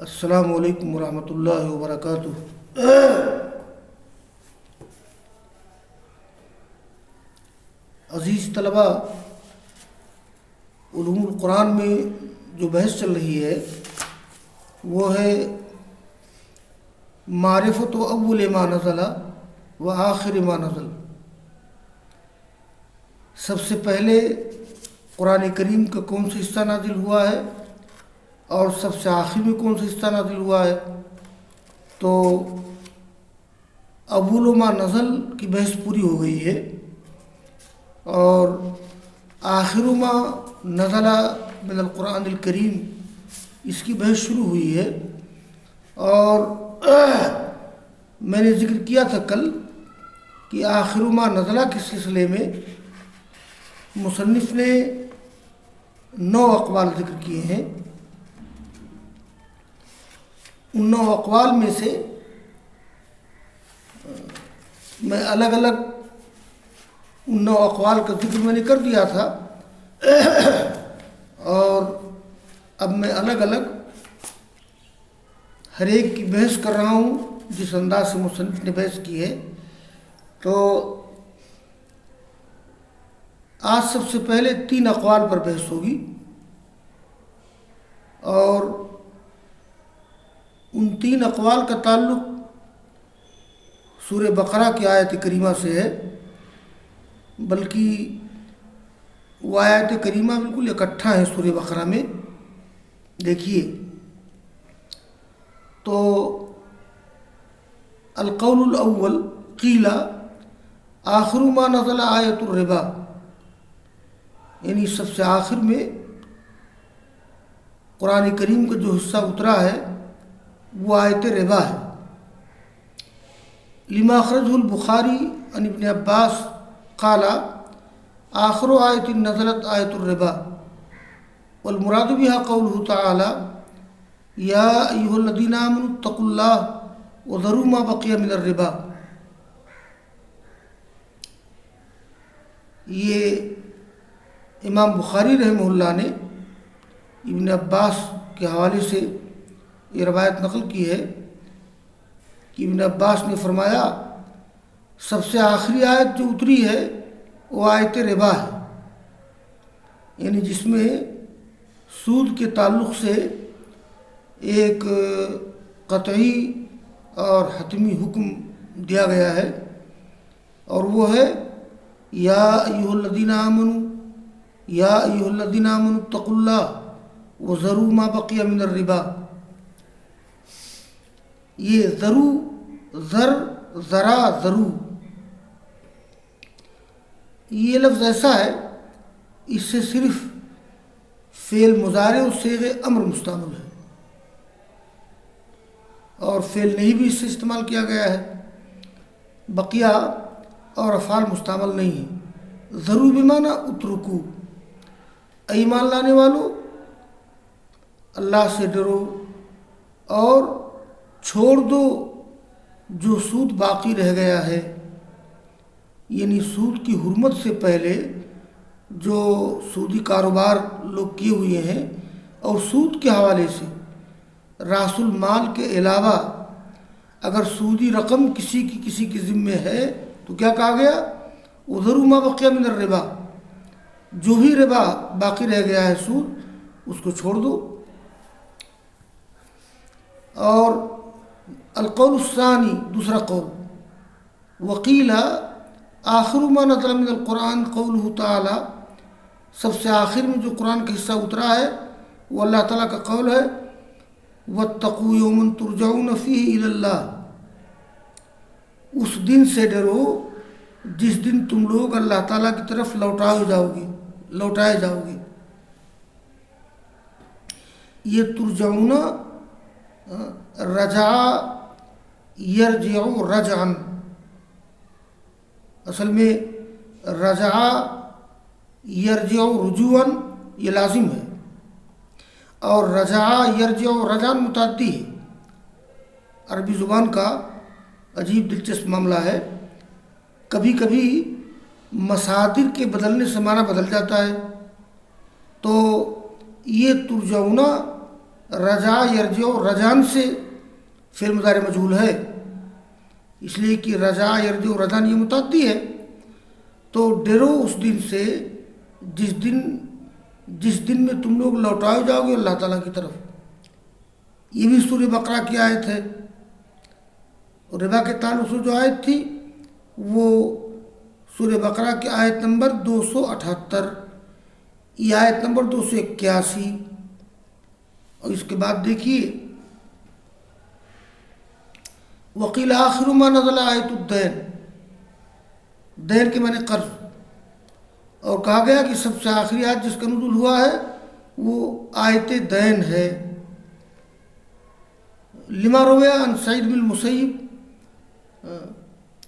السلام علیکم ورحمۃ اللہ وبرکاتہ۔ عزیز طلبہ، علوم القرآن میں جو بحث چل رہی ہے وہ ہے معرفت و اول ما نزل و آخر ما نزل۔ سب سے پہلے قرآن کریم کا کون سا حصہ نازل ہوا ہے اور سب سے آخر میں کون سا حصہ نازل ہوا ہے، تو اول ما نزل کی بحث پوری ہو گئی ہے اور آخر ما نزل من القرآن الکریم اس کی بحث شروع ہوئی ہے۔ اور میں نے ذکر کیا تھا کل کہ آخر ما نزل کے سلسلے میں مصنف نے 9 اقوال ذکر کیے ہیں۔ ان 9 اقوال میں سے میں الگ الگ ان 9 اقوال کا ذکر میں نے کر دیا تھا، اور اب میں الگ الگ ہر ایک کی بحث کر رہا ہوں جس انداز سے مصنف نے بحث کی ہے۔ تو آج سب سے پہلے 3 اقوال پر بحث ہوگی، اور ان 3 اقوال کا تعلق سورہ بقرہ کی آیت کریمہ سے ہے، بلکہ وہ آیت کریمہ بالکل اکٹھا ہے سورہ بقرہ میں۔ دیکھیے تو القول الاول قیل آخر ما نزل آیت الربا، یعنی سب سے آخر میں قرآن کریم کا جو حصہ اترا ہے وہ آیت ربا ہے۔ لما اخرجہ البخاری عن ابن عباس قال آخر آیت نزلت آیت الربا والمراد بها قوله تعالی یا ایھا الذین آمنوا اتقوا اللہ وذروا ما بقی من الربا۔ یہ امام بخاری رحمہ اللہ نے ابن عباس کے حوالے سے یہ روایت نقل کی ہے کہ ابن عباس نے فرمایا سب سے آخری آیت جو اتری ہے وہ آیت ربا ہے، یعنی جس میں سود کے تعلق سے ایک قطعی اور حتمی حکم دیا گیا ہے، اور وہ ہے یا ایھا الذین آمنوا، یا ایھا الذین آمنوا اتقوا اللہ وذروا ما بقی من الربا۔ یہ زر ذرا ذرو یہ لفظ ایسا ہے اس سے صرف فعل مضارع و صیغ امر مستعمل ہے، اور فعل نہیں بھی اس سے استعمال کیا گیا ہے، بقیہ اور افعال مستعمل نہیں ہے۔ ذرو بمعنی اترکو، اے ایمان لانے والو اللہ سے ڈرو اور چھوڑ دو جو سود باقی رہ گیا ہے، یعنی سود کی حرمت سے پہلے جو سودی کاروبار لوگ کیے ہوئے ہیں، اور سود کے حوالے سے راس المال کے علاوہ اگر سودی رقم کسی کے ذمے ہے تو کیا کہا گیا؟ وذروا ما بقی من الربا، جو بھی ربا باقی رہ گیا ہے سود اس کو چھوڑ دو۔ اور القول الثانی دوسرا قول وقیل آخر ما نزل من القرآن قوله تعالی، سب سے آخر میں جو قرآن کا حصہ اترا ہے وہ اللہ تعالیٰ کا قول ہے واتقوا یوما ترجعون فیہ الی اللہ، اس دن سے ڈرو جس دن تم لوگ اللہ تعالیٰ کی طرف لوٹائے جاؤ گے۔ یہ ترجعون رجع یرجع رجعا، اصل میں رجع یرجع رجوعا یہ لازم ہے، اور رجع یرجع رجعا متعدی ہے۔ عربی زبان کا عجیب دلچسپ معاملہ ہے، کبھی کبھی مصادر کے بدلنے سے معنی بدل جاتا ہے۔ تو یہ ترجعون رجا یرجع رجان سے فعل مضارع مجهول ہے، اس لیے کہ رجا یرجع رجان یہ متعدی ہے، تو ڈرو اس دن سے جس دن میں تم لوگ لوٹائے جاؤ گے اللہ تعالیٰ کی طرف۔ یہ بھی سورہ بقرہ کی آیت ہے، اور ربا کے تعلق سے جو آیت تھی وہ سورہ بقرہ کی آیت نمبر 278، یہ آیت نمبر 281، اور اس کے بعد دیکھیے وقیل آخر ما نزل آیت الدین، دین کے معنی قرض، اور کہا گیا کہ سب سے آخری آیت جس کا نزول ہوا ہے وہ آیت دین ہے۔ لما رویا عن سعید بن المسیب،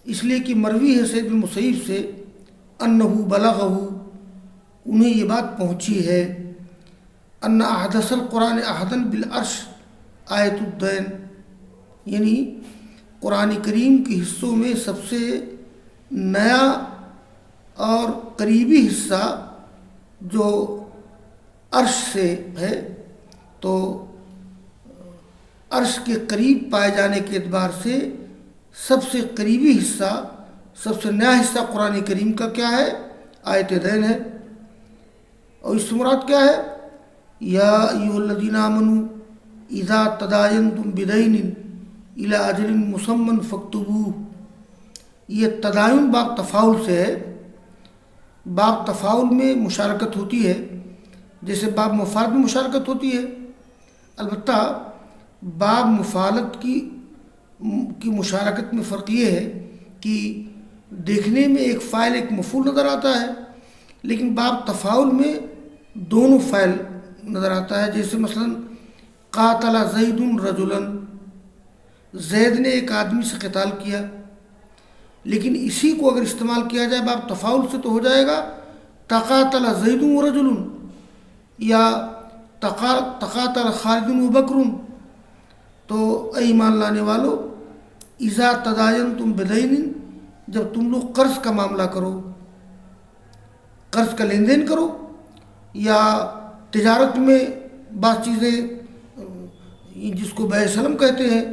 اس لیے کہ مروی ہے سعید بن المسیب سے، انہ بلغہ، انہیں یہ بات پہنچی ہے، ان احدث القرآن احدن بالعرش آیت الدین، یعنی قرآن کریم کے حصوں میں سب سے نیا اور قریبی حصہ جو عرش سے ہے، تو عرش کے قریب پائے جانے کے اعتبار سے سب سے قریبی حصہ، سب سے نیا حصہ قرآن کریم کا کیا ہے؟ آیت دین ہے۔ اور اس سے مراد کیا ہے؟ یا ایھا الذین آمنوا اذا تداینتم بدین الی اجل مسمى فاکتبوہ، یہ تداین باب تفاعل سے ہے۔ باب تفاعل میں مشارکت ہوتی ہے، جیسے باب مفعالت میں مشارکت ہوتی ہے، البتہ باب مفعالت کی مشارکت میں فرق یہ ہے کہ دیکھنے میں ایک فاعل ایک مفعول نظر آتا ہے، لیکن باب تفاعل میں دونوں فاعل نظر آتا ہے، جیسے مثلا قاتل زید رجلا، زید نے ایک آدمی سے قتال کیا، لیکن اسی کو اگر استعمال کیا جائے باب تفاعل سے تو ہو جائے گا تقاتل زید و رجل، یا تقاتل خالد و بکر۔ تو اے ایمان لانے والو، اذا تداینتم بدین، جب تم لوگ قرض کا معاملہ کرو، قرض کا لین دین کرو، یا تجارت میں بعض چیزیں جس کو بیع سلم کہتے ہیں،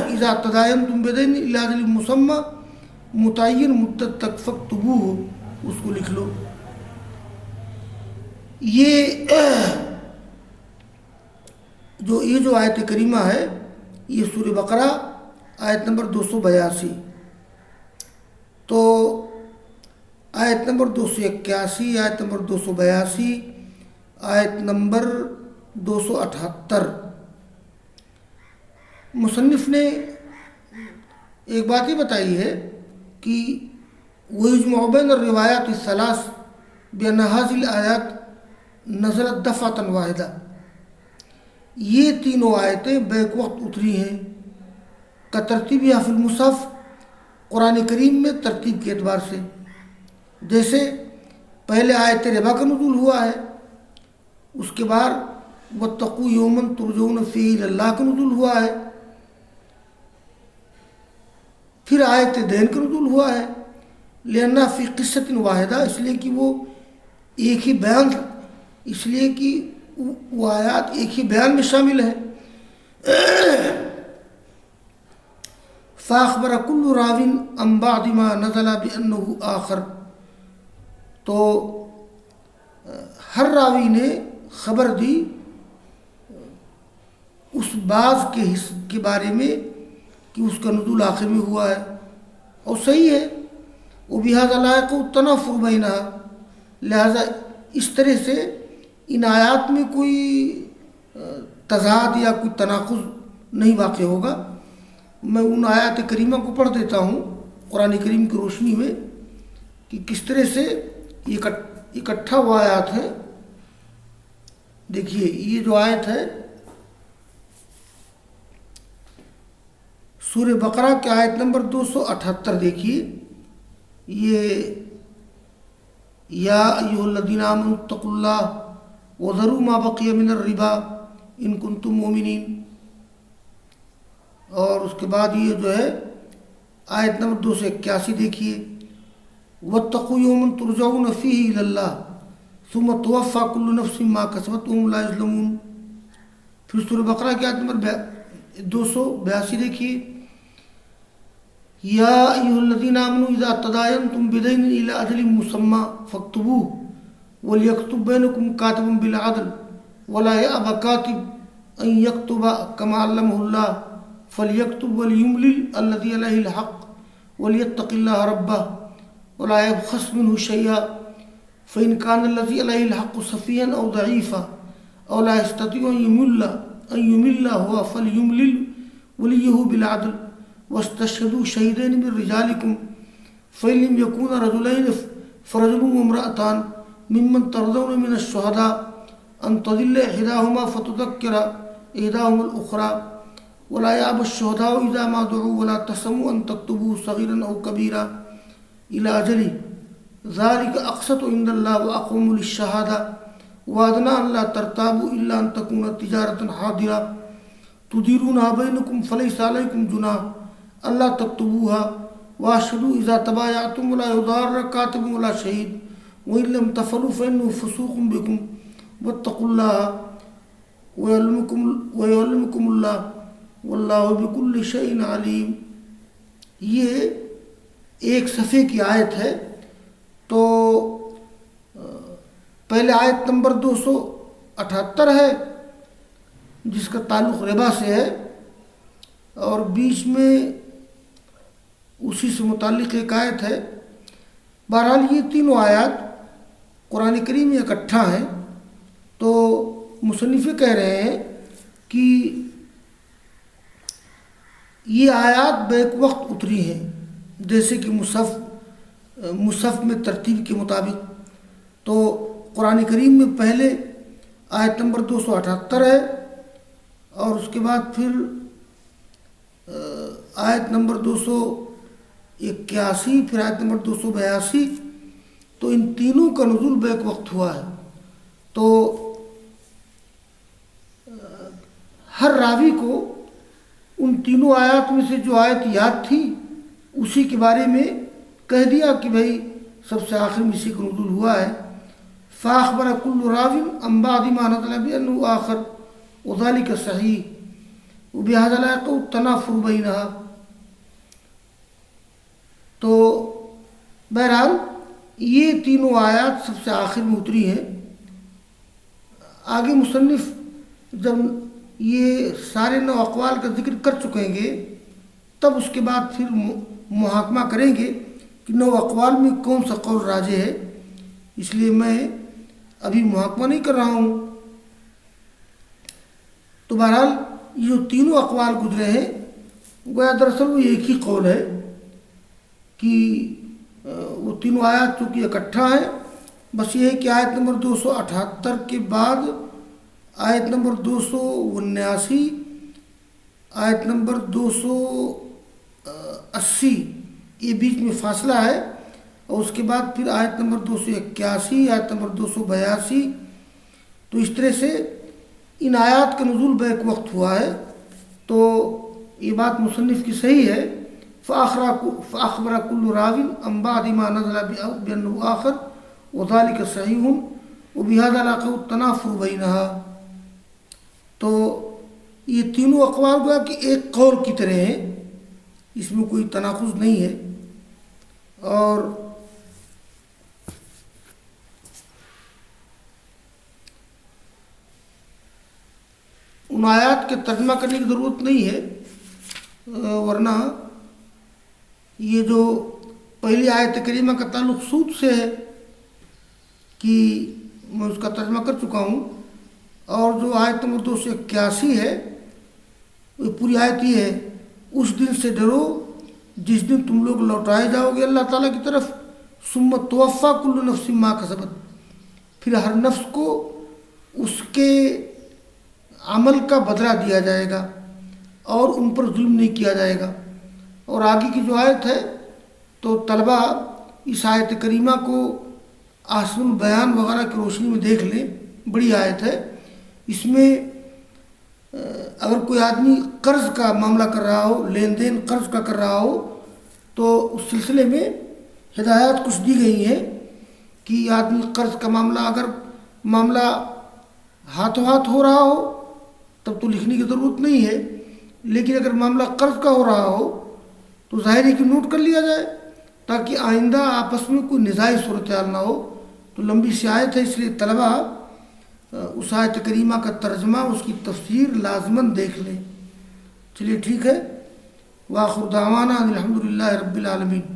اذا تداینتم بدین الی اجل مسمى، متعین مدت تک فاکتبوہ، اس کو لکھ لو۔ یہ جو آیت کریمہ ہے یہ سورہ بقرہ آیت نمبر 282، تو آیت نمبر 281، آیت نمبر 282، آیت نمبر 278، مصنف نے ایک بات یہ بتائی ہے کہ وَيُجْمَعُ بَيْنَ الرِّوَایَاتِ الثَّلَاثِ بِأَنَّ هَذِهِ الْآيَاتِ نَزَلَتْ دَفْعَةً وَاحِدَةً، یہ تینوں آیتیں بیک وقت اتری ہیں، کا ترتیبیہ فی المصحف، قرآن کریم میں ترتیب کے اعتبار سے، جیسے پہلے آیت ربا کا نزول ہوا ہے، اس کے بعد وَاتَّقُوا يَوْمًا تُرْجَعُونَ فِيهِ إِلَى اللَّهِ کا نزول ہوا ہے، پھر آیت دین کا نزول ہوا ہے، لِأَنَّهَا فِي قِصَّةٍ وَاحِدَةٍ، اس لیے کہ وہ ایک ہی بیان، اس لیے کہ وہ آیات ایک ہی بیان میں شامل ہے۔ فَأَخْبَرَ كُلُّ رَاوٍ عَنْ بَعْضِ مَا نَزَلَ بِأَنَّهُ آخَرُ، تو ہر راوی نے خبر دی اس بعض کے بارے میں کہ اس کا نزول آخر میں ہوا ہے، اور صحیح ہے، وَبِهَذَا لَا يَقَعُ التَّنَافُرُ بَيْنَهَا، لہذا اس طرح سے ان آیات میں کوئی تضاد یا کوئی تناقض نہیں واقع ہوگا۔ میں ان آیات کریمہ کو پڑھ دیتا ہوں قرآن کریم کی روشنی میں کہ کس طرح سے اکٹھا وہ آیات ہیں۔ دیکھیے یہ جو آیت ہے سورہ بقرہ کی آیت نمبر 278، دیکھیے یہ یا ایھا الذین آمنوا اتقوا اللہ وذروا ما بقی من الربا ان کنتم مؤمنین، اور اس کے بعد یہ جو ہے آیت نمبر 281، دیکھیے واتقوا یوما ترجعون فیہ الی اللہ ثم توفی کل نفس ما کسبت وہم لا یظلمون۔ پھر سورہ بقرہ کی آیت نمبر 282 دیکھیے، یا ایھا الذین آمنوا اذا تداینتم بدین الی اجل مسمى فاکتبوه ولیکتب بینکم کاتب بالعدل ولا یأبى کاتب ان یکتب کما علمہ اللہ فلیکتب ولیملل الذی علیہ الحق ولیتق اللہ ربہ ولا یبخس منہ شیئا فإن كان الذي عليه الحق سفيا أو ضعيفا أو لا يستطيع أن يمل هو فليملل وليه بالعدل واستشهدوا شهيدين من رجالكم فإن لم يكونا رجلين فرجل وامرأتان ممن ترضون من الشهداء أن تضل إحداهما فتذكر إحداهما الأخرى ولا يأبى الشهداء إذا ما دعوا ولا تسموا أن تكتبوه صغيرا أو كبيرا إلى أجله ذلك أقسط عند الله وأقوم للشهادة وأدنى أن لا ترتابوا إلا أن تكون تجارة حاضرة تديرونها بينكم فليس عليكم جناح ألا تكتبوها واشهدوا إذا تبايعتم ولا يضار كاتب ولا شهيد وإن لم تفعلوا فإنه فسوق بكم واتقوا الله ويعلمكم الله واللہ بكل شيء علیم۔ یہ ایک صفحے کی آیت ہے۔ تو پہلے آیت نمبر 278 ہے جس کا تعلق ربا سے ہے، اور بیچ میں اسی سے متعلق ایک آیت ہے۔ بہرحال یہ تینوں آیات قرآن کریم میں اکٹھا ہیں۔ تو مصنف کہہ رہے ہیں کہ یہ آیات بیک وقت اتری ہیں، جیسے کہ مصحف میں ترتیب کے مطابق۔ تو قرآن کریم میں پہلے آیت نمبر 278 ہے، اور اس کے بعد پھر آیت نمبر 281، پھر آیت نمبر 282۔ تو ان تینوں کا نزول بیک وقت ہوا ہے۔ تو ہر راوی کو ان تینوں آیات میں سے جو آیت یاد تھی اسی کے بارے میں کہہ دیا کہ بھائی سب سے آخر میں اسی کا نزول ہوا ہے۔ فاخبر كل راو عن بعض ما نزل بأنه آخر وذلك صحیح وبهذا لا يقع التنافر بينها۔ تو بہرحال یہ تینوں آیات سب سے آخر میں اتری ہیں۔ آگے مصنف جب یہ سارے 9 اقوال کا ذکر کر چکیں گے تب اس کے بعد پھر محاکمہ کریں گے کہ 9 اقوال میں کون سا قول راجح ہے، اس لیے میں ابھی محاکمہ نہیں کر رہا ہوں۔ تو بہرحال یہ جو تینوں اقوال گزرے ہیں گویا دراصل وہ ایک ہی قول ہے کہ وہ تینوں آیات چونکہ اکٹھا ہیں، بس یہ ہے کہ آیت نمبر 278 کے بعد آیت نمبر 279، آیت نمبر 280 یہ بیچ میں فاصلہ ہے، اور اس کے بعد پھر آیت نمبر 281، آیت نمبر 282۔ تو اس طرح سے ان آیات کا نزول بیک وقت ہوا ہے۔ تو یہ بات مصنف کی صحیح ہے۔ فأخبر كل راو عن بعض ما نزل بأنه آخر وذلك صحيح وبهذا لا يقع التنافر بينها۔ تو یہ تینوں اقوال گویا کہ ایک قول کی طرح ہیں، اس میں کوئی تناقض نہیں ہے۔ اور ان آیات کے ترجمہ کرنے کی ضرورت نہیں ہے، ورنہ یہ جو پہلی آیت کریمہ کا تعلق سود سے ہے کہ میں اس کا ترجمہ کر چکا ہوں، اور جو آیت نمبر 281 ہے وہ پوری آیت یہ ہے، اس دن سے ڈرو جس دن تم لوگ لوٹائے جاؤ گے اللہ تعالیٰ کی طرف، ثم توفیٰ کل نفس ما کسبت، پھر ہر نفس کو اس کے عمل کا بدلہ دیا جائے گا اور ان پر ظلم نہیں کیا جائے گا۔ اور آگے کی جو آیت ہے تو طلبہ اس آیت کریمہ کو احسن البیان وغیرہ کی روشنی میں دیکھ لیں، بڑی آیت ہے۔ اس میں اگر کوئی آدمی قرض کا معاملہ کر رہا ہو، لین دین قرض کا کر رہا ہو، تو اس سلسلے میں ہدایات کچھ دی گئی ہیں کہ آدمی قرض کا معاملہ اگر معاملہ ہاتھوں ہاتھ ہو رہا ہو تب تو لکھنے کی ضرورت نہیں ہے، لیکن اگر معاملہ قرض کا ہو رہا ہو تو ظاہر ہے کہ نوٹ کر لیا جائے تاکہ آئندہ آپس میں کوئی نزاعی صورتحال نہ ہو۔ تو لمبی سی آیت ہے، اس لیے طلبہ اس آیت کریمہ کا ترجمہ، اس کی تفسیر لازماً دیکھ لیں۔ چلیے ٹھیک ہے، وآخر دعوانا الحمدللہ رب العالمین۔